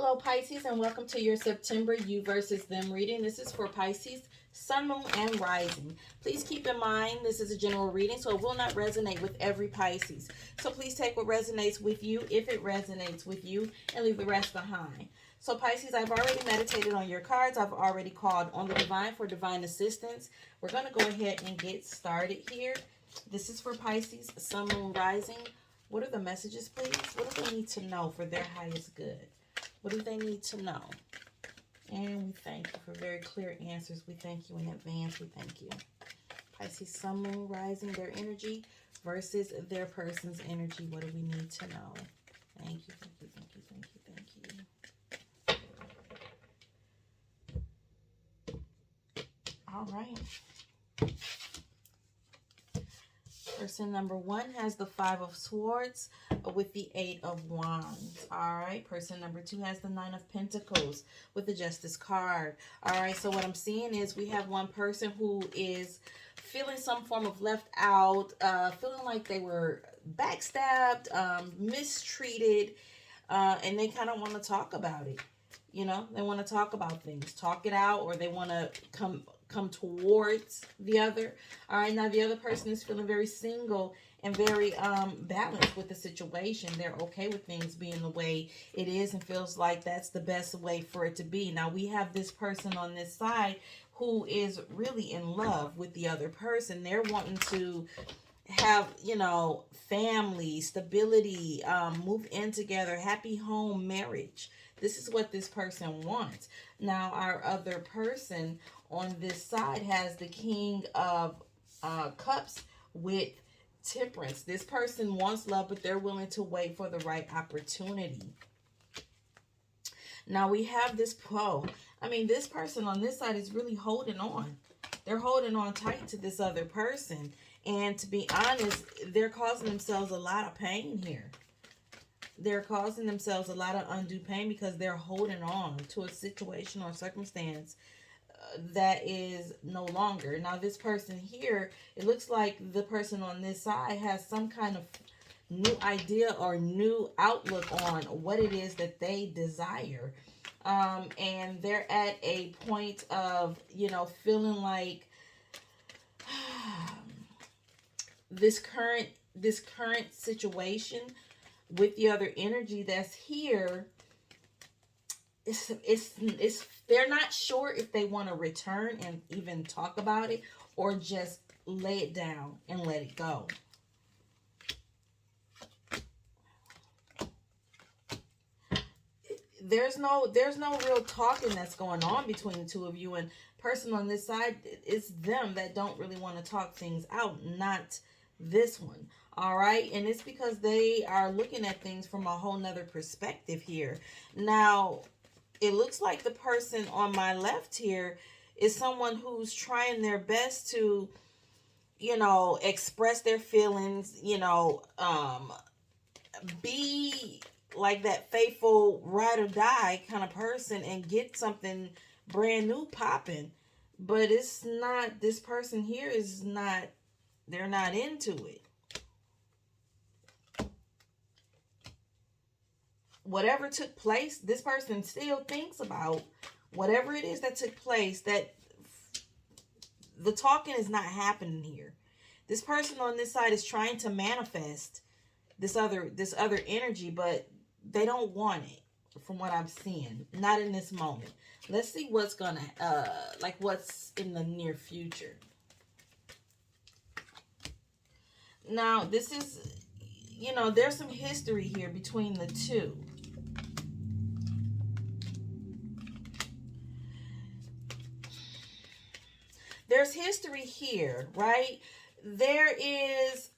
Hello, Pisces, and welcome to your September You versus Them reading. This is for Pisces, Sun, Moon, and Rising. Please keep in mind this is a general reading, so it will not resonate with every Pisces. So please take what resonates with you, if it resonates with you, and leave the rest behind. So Pisces, I've already meditated on your cards. I've already called on the divine for divine assistance. We're going to go ahead and get started here. This is for Pisces, Sun, Moon, Rising. What are the messages, please? What do they need to know for their highest good? What do they need to know? And we thank you for very clear answers. We thank you in advance. We thank you. Pisces, Sun, Moon, Rising, their energy versus their person's energy. What do we need to know? Thank you, thank you, thank you, thank you, thank you. All right. Person number one has the Five of Swords with the Eight of Wands. All right. Person number two has the Nine of Pentacles with the Justice card. All right. So what I'm seeing is we have one person who is feeling some form of left out, feeling like they were backstabbed, mistreated, and they kind of want to talk about it. You know, they want to talk about things, talk it out, or they want to come towards the other. All right, now the other person is feeling very single and very balanced with the situation. They're okay with things being the way it is and feels like that's the best way for it to be. Now we have this person on this side who is really in love with the other person. They're wanting to have, you know, family, stability, move in together, happy home, marriage. This is what this person wants. Now our other person on this side has the King of Cups with Temperance. This person wants love, but they're willing to wait for the right opportunity. Now we have this this person on this side is really holding on. They're holding on tight to this other person. And to be honest, they're causing themselves a lot of pain here. They're causing themselves a lot of undue pain because they're holding on to a situation or circumstance that is no longer. Now this person here, it looks like the person on this side has some kind of new idea or new outlook on what it is that they desire. And they're at a point of, you know, feeling like this current situation with the other energy that's here, it's they're not sure if they want to return and even talk about it or just lay it down and let it go. There's no real talking that's going on between the two of you, and person on this side, it's them that don't really want to talk things out, not this one. All right, and it's because they are looking at things from a whole nother perspective here. Now it looks like the person on my left here is someone who's trying their best to, you know, express their feelings, you know, be like that faithful ride or die kind of person and get something brand new popping. But it's not, this person here is not, they're not into it. Whatever took place, this person still thinks about whatever it is that took place, that the talking is not happening here. This person on this side is trying to manifest this other energy, but they don't want it from what I'm seeing. Not in this moment. Let's see what's gonna what's in the near future. Now, this is, you know, there's some history here between the two. There's history here, right? There's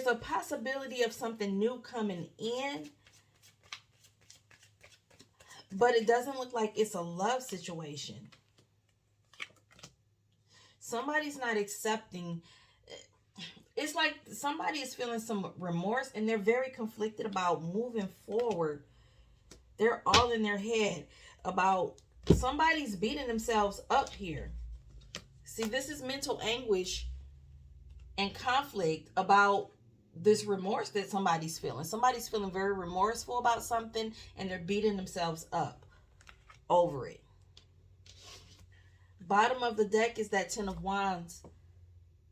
a possibility of something new coming in, but it doesn't look like it's a love situation. Somebody's not accepting. It's like somebody is feeling some remorse and they're very conflicted about moving forward. They're all in their head about somebody's beating themselves up here. See, this is mental anguish and conflict about this remorse that somebody's feeling. Somebody's feeling very remorseful about something, and they're beating themselves up over it. Bottom of the deck is that Ten of Wands.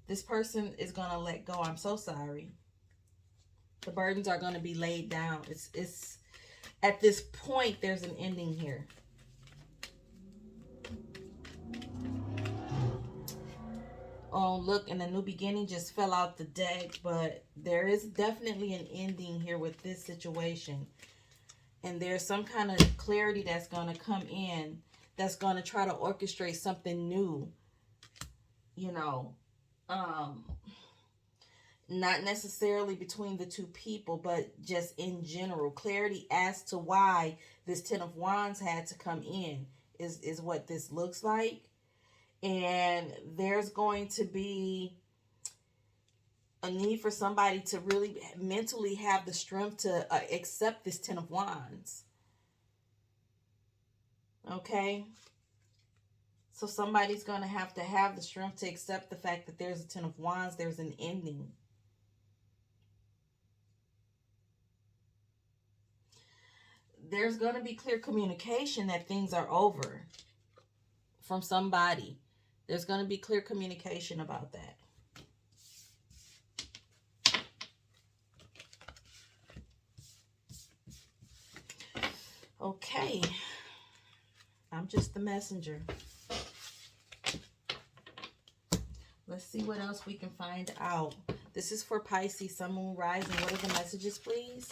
This person is going to let go. I'm so sorry. The burdens are going to be laid down. It's at this point, there's an ending here. Oh, look, and a new beginning just fell out the deck, but there is definitely an ending here with this situation. And there's some kind of clarity that's going to come in that's going to try to orchestrate something new, you know, not necessarily between the two people, but just in general. Clarity as to why this Ten of Wands had to come in is what this looks like. And there's going to be a need for somebody to really mentally have the strength to accept this Ten of Wands. Okay? So somebody's going to have the strength to accept the fact that there's a Ten of Wands, there's an ending. There's going to be clear communication that things are over from somebody. There's going to be clear communication about that. Okay. I'm just the messenger. Let's see what else we can find out. This is for Pisces, Sun, Moon, Rising. What are the messages, please?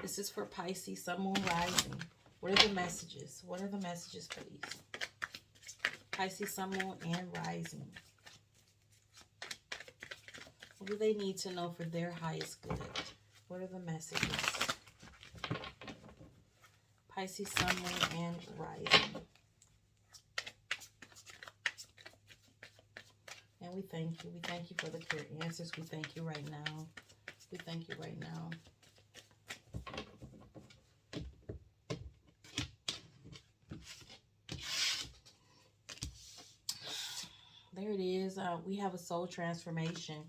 This is for Pisces, Sun, Moon, Rising. What are the messages? What are the messages, please? Pisces, Sun, Moon, and Rising. What do they need to know for their highest good? What are the messages? Pisces, Sun, Moon, and Rising. And we thank you. We thank you for the clear answers. We thank you right now. We thank you right now. There it is. We have a soul transformation.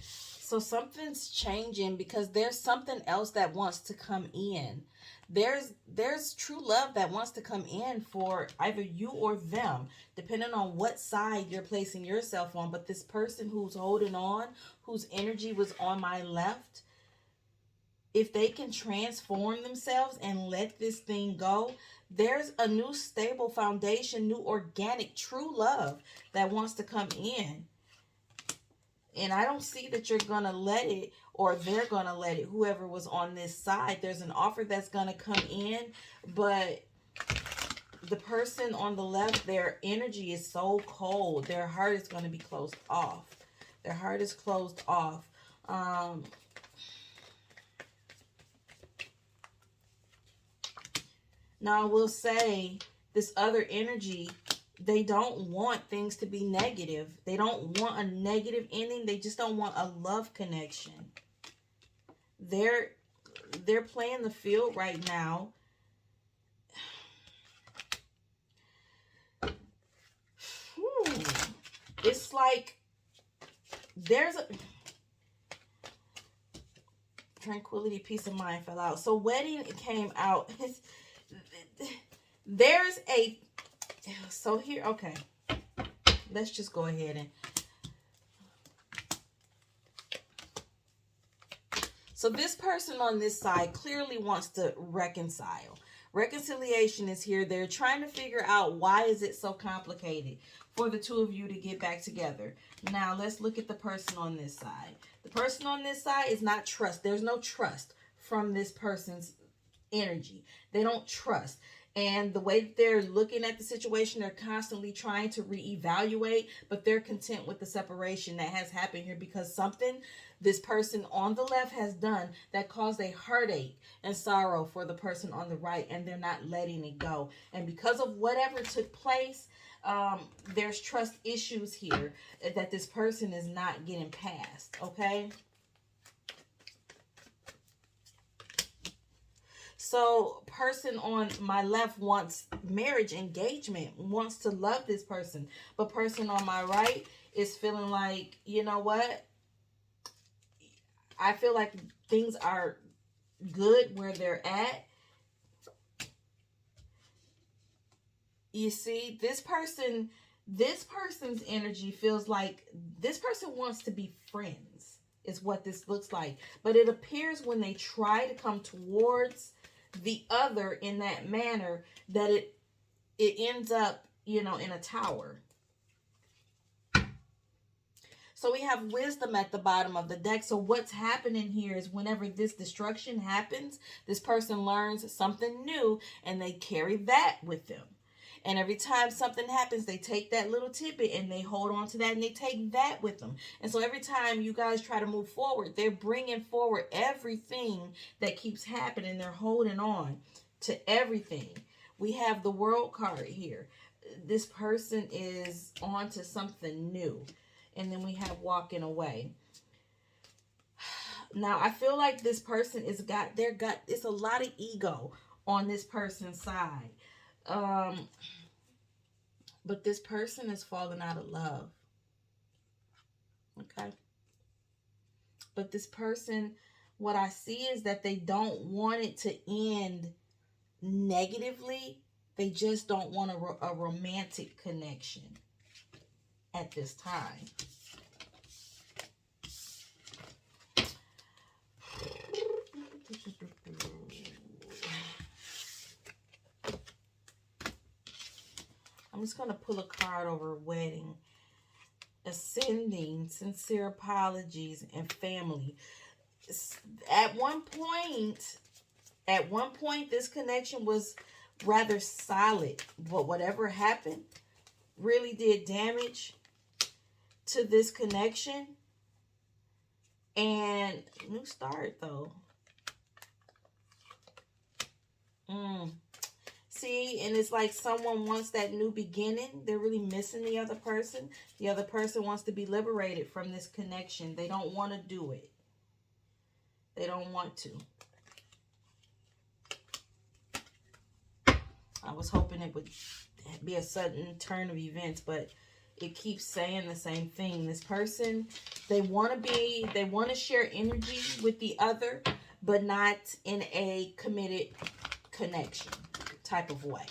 So something's changing because there's something else that wants to come in. There's true love that wants to come in for either you or them, depending on what side you're placing yourself on. But this person who's holding on, whose energy was on my left, if they can transform themselves and let this thing go, there's a new stable foundation, new organic, true love that wants to come in. And I don't see that you're going to let it, or they're going to let it, whoever was on this side. There's an offer that's going to come in, but the person on the left, their energy is so cold. Their heart is going to be closed off. Their heart is closed off. Now, I will say, this other energy, they don't want things to be negative. They don't want a negative ending. They just don't want a love connection. They're playing the field right now. It's like there's a tranquility, peace of mind fell out. So wedding came out. There's a, so here, okay, let's just go ahead and, so this person on this side clearly wants to reconcile. Reconciliation is here. They're trying to figure out why is it so complicated for the two of you to get back together. Now, let's look at the person on this side. The person on this side is not trust. There's no trust from this person's energy. They don't trust. And the way that they're looking at the situation, they're constantly trying to reevaluate, but they're content with the separation that has happened here because something this person on the left has done that caused a heartache and sorrow for the person on the right, and they're not letting it go. And because of whatever took place, there's trust issues here that this person is not getting past, okay? So person on my left wants marriage, engagement, wants to love this person. But person on my right is feeling like, you know what? I feel like things are good where they're at. You see, this person's energy feels like this person wants to be friends, is what this looks like. But it appears when they try to come towards the other in that manner that it ends up, you know, in a tower. So we have wisdom at the bottom of the deck. So what's happening here is whenever this destruction happens, this person learns something new and they carry that with them. And every time something happens, they take that little tidbit and they hold on to that and they take that with them. And so every time you guys try to move forward, they're bringing forward everything that keeps happening. They're holding on to everything. We have the World card here. This person is on to something new. And then we have walking away. Now, I feel like this person is it's a lot of ego on this person's side. But this person is falling out of love. Okay. But this person, what I see is that they don't want it to end negatively. They just don't want a romantic connection at this time. I'm just going to pull a card over wedding, ascending, sincere apologies, and family. At one point, this connection was rather solid, but whatever happened really did damage to this connection. And new start though. See, and it's like someone wants that new beginning. They're really missing the other person. The other person wants to be liberated from this connection. They don't want to do it. They don't want to. I was hoping it would be a sudden turn of events, but it keeps saying the same thing. This person, they want to share energy with the other, but not in a committed connection type of way.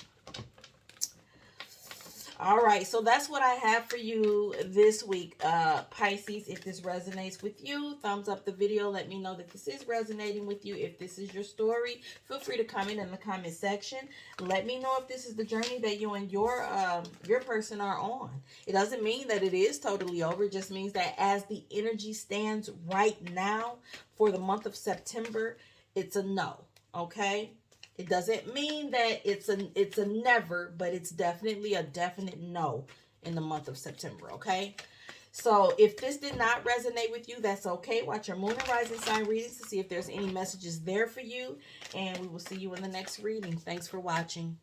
All right, so that's what I have for you this week, Pisces. If this resonates with you, thumbs up the video. Let me know that this is resonating with you. If this is your story, feel free to comment in the comment section. Let me know if this is the journey that you and your person are on. It doesn't mean that it is totally over. It just means that as the energy stands right now for the month of September, it's a no, okay? It doesn't mean that it's a never, but it's definitely a definite no in the month of September, okay? So if this did not resonate with you, that's okay. Watch your moon and rising sign readings to see if there's any messages there for you. And we will see you in the next reading. Thanks for watching.